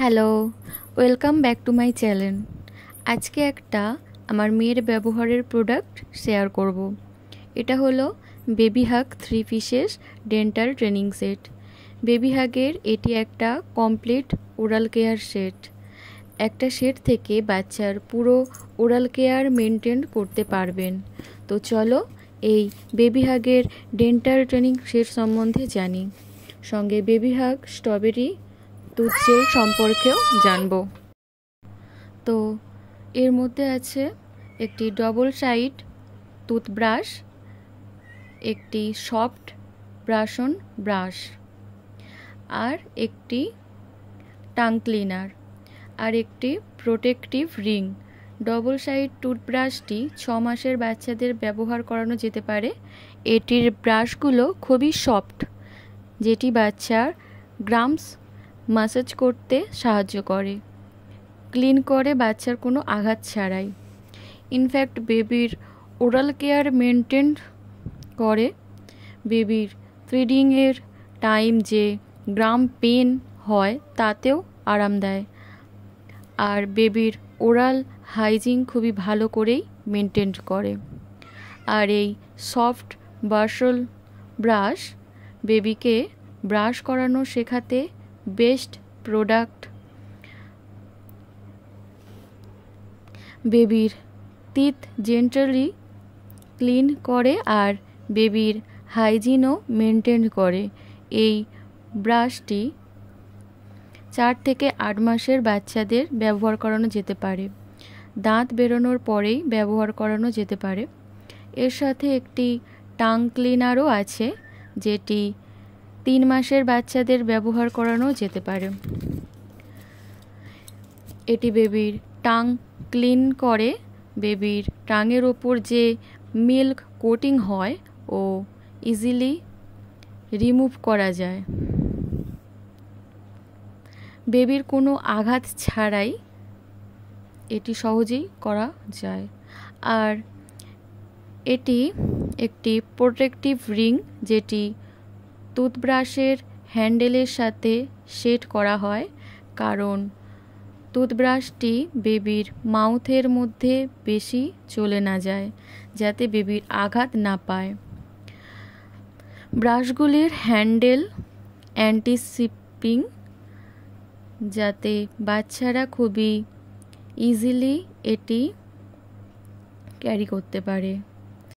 Hello, welcome back to my channel. আজকে একটা আমার মেয়ের ব্যবহারের প্রোডাক্ট শেয়ার করব। এটা হলো baby hug 3 pieces dental training set. Baby হাগের এটি একটা কমপ্লিট ওরাল কেয়ার সেট। একটা সেট থেকে বাচ্চার পুরো ওরাল কেয়ার মেনটেন করতে পারবেন। তো চলো এই বেবি হাগের ডেন্টাল ট্রেনিং সেট সম্বন্ধে জানি। সঙ্গে বেবি হাগ স্ট্রবেরি টুথজেল সম্পর্কেও জানব। তো এর মধ্যে আছে একটি ডবল সাইড টুথব্রাশ, একটি সফট ব্রাশ অন ব্রাশ, আর একটি টাং ক্লিনার, আর একটি প্রোটেক্টিভ রিং। ডবল সাইড টুথব্রাশটি 6 মাসের বাচ্চাদের ব্যবহার করানো যেতে পারে। এটির ব্রাশগুলো খুবই সফট, যেটি বাচ্চার গামস ম্যাসাজ করতে সাহায্য করে, ক্লিন করে বাচ্চার কোনো আঘাত ছাড়াই। ইনফ্যাক্ট বেবির ওরাল কেয়ার মেনটেন করে। বেবির ফিডিংয়ের টাইম যে গাম পেন হয় তাতেও আরাম দেয়, আর বেবির ওরাল হাইজিন খুবই ভালো করেই মেনটেন করে। আর এই সফট বাসল ব্রাশ বেবিকে ব্রাশ করানো শেখাতে বেস্ট প্রোডাক্ট। বেবির টিথ জেন্টালি ক্লিন করে আর বেবির হাইজিনও মেনটেন করে। এই ব্রাশটি 4 থেকে 8 মাসের বাচ্চাদের ব্যবহার করানো যেতে পারে। দাঁত বেরোনোর পরেই ব্যবহার করানো যেতে পারে। এর সাথে একটি টাং ক্লিনারও আছে, যেটি 3 মাসের বাচ্চাদের ব্যবহার করানো যেতে পারে। এটি বেবির টাং ক্লিন করে। বেবির টাঙের ওপর যে মিল্ক কোটিং হয় ও ইজিলি রিমুভ করা যায়। বেবির কোনো আঘাত ছাড়াই এটি সহজেই করা যায়। আর এটি একটি প্রোটেক্টিভ রিং, যেটি টুথব্রাশের হ্যান্ডেলের সাথে সেট করা হয়, কারণ টুথব্রাশটি বেবির মাউথের মধ্যে বেশি চলে না যায়, যাতে বেবির আঘাত না পায়। ব্রাশগুলির হ্যান্ডেল অ্যান্টি স্লিপিং, যাতে বাচ্চারা খুবই ইজিলি এটি ক্যারি করতে পারে।